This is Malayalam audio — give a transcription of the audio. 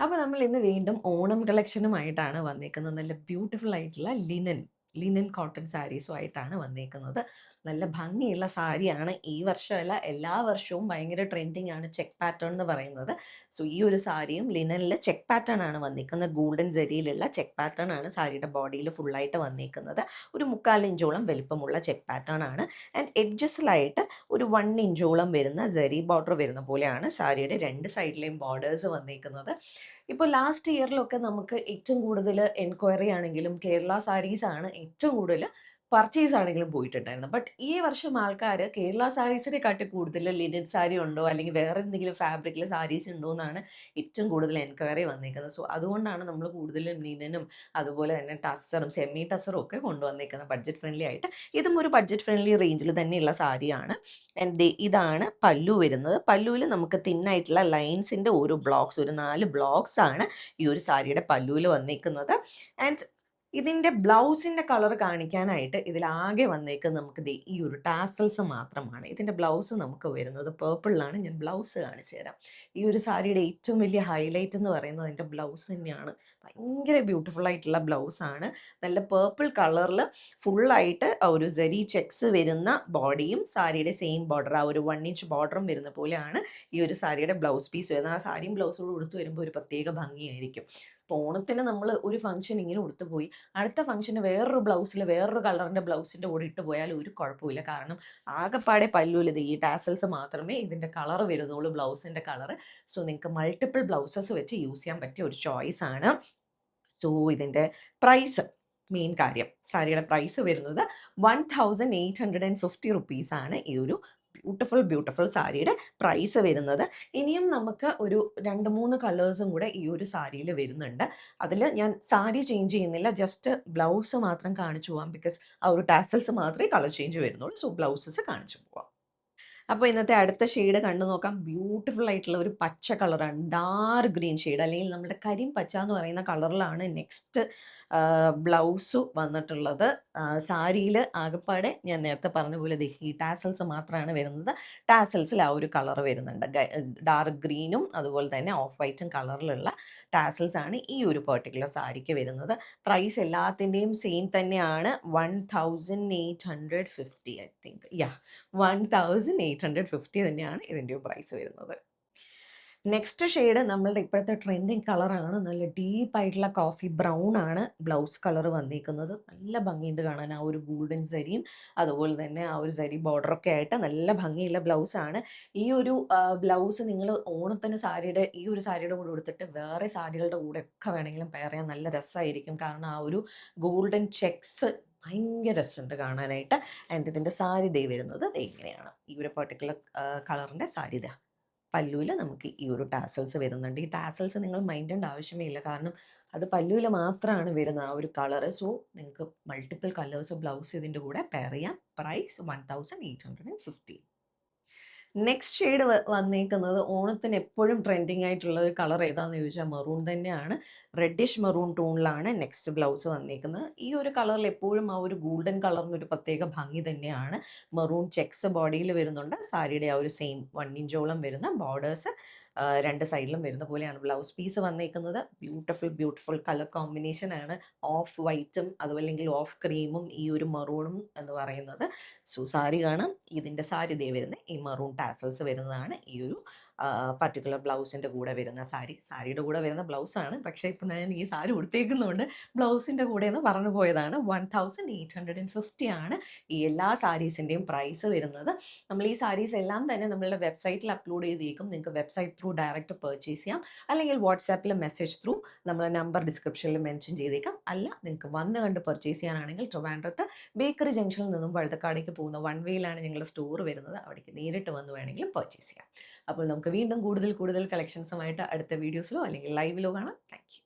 അപ്പോൾ നമ്മൾ ഇന്ന് വീണ്ടും ഓണം കളക്ഷനുമായിട്ടാണ് വന്നേക്കുന്നത്. നല്ല ബ്യൂട്ടിഫുൾ ആയിട്ടുള്ള ലിനൻ കോട്ടൺ സാരീസുമായിട്ടാണ് വന്നേക്കുന്നത്. നല്ല ഭംഗിയുള്ള സാരിയാണ്. ഈ വർഷമല്ല, എല്ലാ വർഷവും ഭയങ്കര ട്രെൻഡിങ് ആണ് ചെക്ക് പാറ്റേൺ എന്ന് പറയുന്നത്. സോ ഈ ഒരു സാരിയും ലിനനിൽ ചെക്ക് പാറ്റേൺ ആണ് വന്നേക്കുന്നത്. ഗോൾഡൻ ജരിയിലുള്ള ചെക്ക് പാറ്റേൺ ആണ് സാരിയുടെ ബോഡിയിൽ ഫുള്ളായിട്ട് വന്നേക്കുന്നത്. ഒരു 3/4 ഇഞ്ചോളം വലിപ്പമുള്ള ചെക്ക് പാറ്റേൺ ആണ്. ആൻഡ് എഡ്ജസിലായിട്ട് ഒരു 1 ഇഞ്ചോളം വരുന്ന ജരി ബോർഡർ വരുന്ന പോലെയാണ് സാരിയുടെ രണ്ട് സൈഡിലെയും ബോർഡേഴ്സ് വന്നേക്കുന്നത്. ഇപ്പോൾ ലാസ്റ്റ് ഇയറിലൊക്കെ നമുക്ക് ഏറ്റവും കൂടുതൽ എൻക്വയറി ആണെങ്കിലും കേരള സാരീസ് ആണ് ഏറ്റവും കൂടുതൽ പർച്ചേസ് ആണെങ്കിലും പോയിട്ടുണ്ടായിരുന്നു. ബട്ട് ഈ വർഷം ആൾക്കാർ കേരള സാരീസിനെക്കാട്ടി കൂടുതൽ ലിനൻ സാരി ഉണ്ടോ അല്ലെങ്കിൽ വേറെ എന്തെങ്കിലും ഫാബ്രിക്കിൽ സാരീസ് ഉണ്ടോ എന്നാണ് ഏറ്റവും കൂടുതൽ എൻക്വയറി വന്നേക്കുന്നത്. സോ അതുകൊണ്ടാണ് നമ്മൾ കൂടുതലും ലിനനും അതുപോലെ തന്നെ ടസറും സെമി ടസറും ഒക്കെ കൊണ്ടുവന്നേക്കുന്നത് ബഡ്ജറ്റ് ഫ്രണ്ട്ലി ആയിട്ട്. ഇതും ഒരു ബഡ്ജറ്റ് ഫ്രണ്ട്ലി റേഞ്ചിൽ തന്നെയുള്ള സാരിയാണ്. ആൻഡ് ഇതാണ് പല്ലു വരുന്നത്. പല്ലുവിൽ നമുക്ക് തിന്നായിട്ടുള്ള ലൈൻസിൻ്റെ ഒരു ബ്ലോക്സ്, ഒരു 4 ബ്ലോക്സ് ആണ് ഈ ഒരു സാരിയുടെ പല്ലുവിൽ വന്നിരിക്കുന്നത്. ആൻഡ് ഇതിൻ്റെ ബ്ലൗസിൻ്റെ കളർ കാണിക്കാനായിട്ട് ഇതിലാകെ വന്നേക്കുന്നത് നമുക്ക് ഈ ഒരു ടാസൽസ് മാത്രമാണ്. ഇതിൻ്റെ ബ്ലൗസ് നമുക്ക് വരുന്നത് പേർപ്പിളിലാണ്. ഞാൻ ബ്ലൗസ് കാണിച്ചു തരാം. ഈ ഒരു സാരിയുടെ ഏറ്റവും വലിയ ഹൈലൈറ്റ് എന്ന് പറയുന്നത് അതിൻ്റെ ബ്ലൗസ് തന്നെയാണ്. ഭയങ്കര ബ്യൂട്ടിഫുൾ ആയിട്ടുള്ള ബ്ലൗസാണ്. നല്ല പേർപ്പിൾ കളറിൽ ഫുള്ളായിട്ട് ഒരു ജെറി ചെക്സ് വരുന്ന ബോഡിയും സാരിയുടെ സെയിം ബോർഡർ, ആ ഒരു 1 ഇഞ്ച് ബോർഡറും വരുന്ന പോലെയാണ് ഈ ഒരു സാരിയുടെ ബ്ലൗസ് പീസ് വരുന്നത്. ആ സാരിയും ബ്ലൗസോട് ഉടുത്ത് വരുമ്പോൾ ഒരു പ്രത്യേക ഭംഗിയായിരിക്കും. ഇപ്പോൾ ഓണത്തിന് നമ്മൾ ഒരു ഫംഗ്ഷൻ ഇങ്ങനെ ഉടുത്തു പോയി, അടുത്ത ഫംഗ്ഷന് വേറൊരു ബ്ലൗസിൽ വേറൊരു കളറിൻ്റെ ബ്ലൗസിൻ്റെ കൂടെ ഇട്ട് പോയാൽ ഒരു കുഴപ്പമില്ല. കാരണം ആകെപ്പാടെ പല്ലുവിൽ ഈ ടാസൽസ് മാത്രമേ ഇതിൻ്റെ കളർ വരുന്നുള്ളൂ, ബ്ലൗസിൻ്റെ കളർ. സോ നിങ്ങൾക്ക് മൾട്ടിപ്പിൾ ബ്ലൗസസ് വെച്ച് യൂസ് ചെയ്യാൻ പറ്റിയ ഒരു ചോയ്സ് ആണ്. സോ ഇതിൻ്റെ പ്രൈസ്, മെയിൻ കാര്യം, സാരിയുടെ പ്രൈസ് വരുന്നത് 1850 റുപ്പീസാണ് ഈ ഒരു ബ്യൂട്ടിഫുൾ സാരിയുടെ പ്രൈസ് വരുന്നത്. ഇനിയും നമുക്ക് ഒരു 2-3 കളേഴ്സും കൂടെ ഈ ഒരു സാരിയിൽ വരുന്നുണ്ട്. അതിൽ ഞാൻ സാരി ചേഞ്ച് ചെയ്യുന്നില്ല, ജസ്റ്റ് ബ്ലൗസ് മാത്രം കാണിച്ചു പോവാം. ബിക്കോസ് ആ ഒരു ടാസൽസ് മാത്രമേ കളർ ചേഞ്ച് വരുന്നുള്ളൂ. സോ ബ്ലൗസസ് കാണിച്ചു പോവാം. അപ്പോൾ ഇന്നത്തെ അടുത്ത ഷെയ്ഡ് കണ്ടു നോക്കാം. ബ്യൂട്ടിഫുൾ ആയിട്ടുള്ള ഒരു പച്ച കളറാണ്, ഡാർക്ക് ഗ്രീൻ ഷെയ്ഡ് അല്ലെങ്കിൽ നമ്മുടെ കരിം പച്ച എന്ന് പറയുന്ന കളറിലാണ് നെക്സ്റ്റ് ബ്ലൗസ് വന്നിട്ടുള്ളത്. സാരിയിൽ ആകെപ്പാടെ ഞാൻ നേരത്തെ പറഞ്ഞ പോലെ ഈ ടാസൽസ് മാത്രമാണ് വരുന്നത്. ടാസൽസിൽ ആ ഒരു കളർ വരുന്നുണ്ട്, ഡാർക്ക് ഗ്രീനും അതുപോലെ തന്നെ ഓഫ് വൈറ്റും കളറിലുള്ള ടാസൽസ് ആണ് ഈ ഒരു പെർട്ടിക്കുലർ സാരിക്ക് വരുന്നത്. പ്രൈസ് എല്ലാത്തിൻ്റെയും സെയിം തന്നെയാണ്, 1850 ഐ തിങ്ക്. 1850 തന്നെയാണ് ഇതിൻ്റെ പ്രൈസ് വരുന്നത്. നെക്സ്റ്റ് ഷെയ്ഡ് നമ്മളുടെ ഇപ്പോഴത്തെ ട്രെൻഡിങ് കളറാണ്. നല്ല ഡീപ്പായിട്ടുള്ള കോഫി ബ്രൗൺ ആണ് ബ്ലൗസ് കളർ വന്നിരിക്കുന്നത്. നല്ല ഭംഗിയുണ്ട് കാണാൻ. ആ ഒരു ഗോൾഡൻ സരിയും അതുപോലെ തന്നെ ആ ഒരു സരി ബോർഡറൊക്കെ ആയിട്ട് നല്ല ഭംഗിയുള്ള ബ്ലൗസാണ്. ഈ ഒരു ബ്ലൗസ് നിങ്ങൾ ഓണത്തിന് ഈ ഒരു സാരിയുടെ കൂടെ കൊടുത്തിട്ട് വേറെ സാരികളുടെ കൂടെ ഒക്കെ വേണമെങ്കിലും പെയർ ചെയ്യാൻ നല്ല രസമായിരിക്കും. കാരണം ആ ഒരു ഗോൾഡൻ ചെക്സ് ഭയങ്കര രസമുണ്ട് കാണാനായിട്ട്. ആൻഡ് ഇതിൻ്റെ സാരി വരുന്നത് ഇങ്ങനെയാണ്. ഈ ഒരു പെർട്ടിക്കുലർ കളറിൻ്റെ സാരി പല്ലുവിൽ നമുക്ക് ഈ ഒരു ടാസൽസ് വരുന്നുണ്ട്. ഈ ടാസൽസ് നിങ്ങൾ മൈൻഡേണ്ട ആവശ്യമേ ഇല്ല, കാരണം അത് പല്ലുവിൽ മാത്രമാണ് വരുന്നത് ആ ഒരു കളറ്. സോ നിങ്ങൾക്ക് മൾട്ടിപ്പിൾ കളേഴ്സ് ബ്ലൗസ് ഇതിൻ്റെ കൂടെ പെയർ ചെയ്യാം. പ്രൈസ് 1850. നെക്സ്റ്റ് ഷെയ്ഡ് വന്നേക്കുന്നത് ഓണത്തിന് എപ്പോഴും ട്രെൻഡിങ് ആയിട്ടുള്ള ഒരു കളർ ഏതാണെന്ന് ചോദിച്ചാൽ മെറൂൺ തന്നെയാണ്. റെഡിഷ് മെറൂൺ ടോണിലാണ് നെക്സ്റ്റ് ബ്ലൗസ് വന്നേക്കുന്നത്. ഈ ഒരു കളറിൽ എപ്പോഴും ആ ഒരു ഗോൾഡൻ കളറിന് ഒരു പ്രത്യേക ഭംഗി തന്നെയാണ്. മെറൂൺ ചെക്സ് ബോഡിയിൽ വരുന്നുണ്ട്. സാരിയുടെ ആ ഒരു സെയിം 1 ഇഞ്ചോളം വരുന്ന ബോർഡേഴ്സ് രണ്ട് സൈഡിലും വരുന്ന പോലെയാണ് ബ്ലൗസ് പീസ് വന്നേക്കുന്നത്. ബ്യൂട്ടിഫുൾ കളർ കോമ്പിനേഷൻ ആണ്. ഓഫ് വൈറ്റും അതുമല്ലെങ്കിൽ ഓഫ് ക്രീമും ഈ ഒരു മെറൂണും എന്ന് പറയുന്നത്. സോ സാരി കാണാം. ഇതിൻ്റെ സാരി വരുന്നത് ഈ മെറൂൺ ടാസൽസ് വരുന്നതാണ് ഈ ഒരു പർട്ടിക്കുലർ ബ്ലൗസിൻ്റെ കൂടെ വരുന്ന സാരിയുടെ കൂടെ വരുന്ന ബ്ലൗസാണ്. പക്ഷേ ഇപ്പം ഞാൻ ഈ സാരി ഉടുത്തേക്കുന്നതുകൊണ്ട് ബ്ലൗസിൻ്റെ കൂടെ എന്ന് പറഞ്ഞു പോയതാണ്. 1850 ആണ് ഈ എല്ലാ സാരീസിൻ്റെയും പ്രൈസ് വരുന്നത്. നമ്മൾ ഈ സാരീസ് എല്ലാം തന്നെ നമ്മളുടെ വെബ്സൈറ്റിൽ അപ്ലോഡ് ചെയ്തേക്കും. നിങ്ങൾക്ക് വെബ്സൈറ്റ് ത്രൂ ഡയറക്റ്റ് പർച്ചേസ് ചെയ്യാം, അല്ലെങ്കിൽ വാട്സാപ്പിൽ മെസ്സേജ് ത്രൂ നമ്മളെ നമ്പർ ഡിസ്ക്രിപ്ഷനിൽ മെൻഷൻ ചെയ്തേക്കാം. അല്ല നിങ്ങൾക്ക് വന്ന് കണ്ട് പർച്ചേസ് ചെയ്യാനാണെങ്കിൽ ട്രിവാൻഡ്രത്ത് ബേക്കറി ജംഗ്ഷനിൽ നിന്നും വഴുതക്കാടേക്ക് പോകുന്ന 1 വേയിലാണ് ഞങ്ങളുടെ സ്റ്റോർ വരുന്നത്. അവിടേക്ക് നേരിട്ട് വന്ന് വേണമെങ്കിലും പർച്ചേസ് ചെയ്യാം. അപ്പോൾ നമുക്ക് വീണ്ടും കൂടുതൽ കളക്ഷൻസുമായിട്ട് അടുത്ത വീഡിയോസിലോ അല്ലെങ്കിൽ ലൈവിലോ കാണാം. Thank you.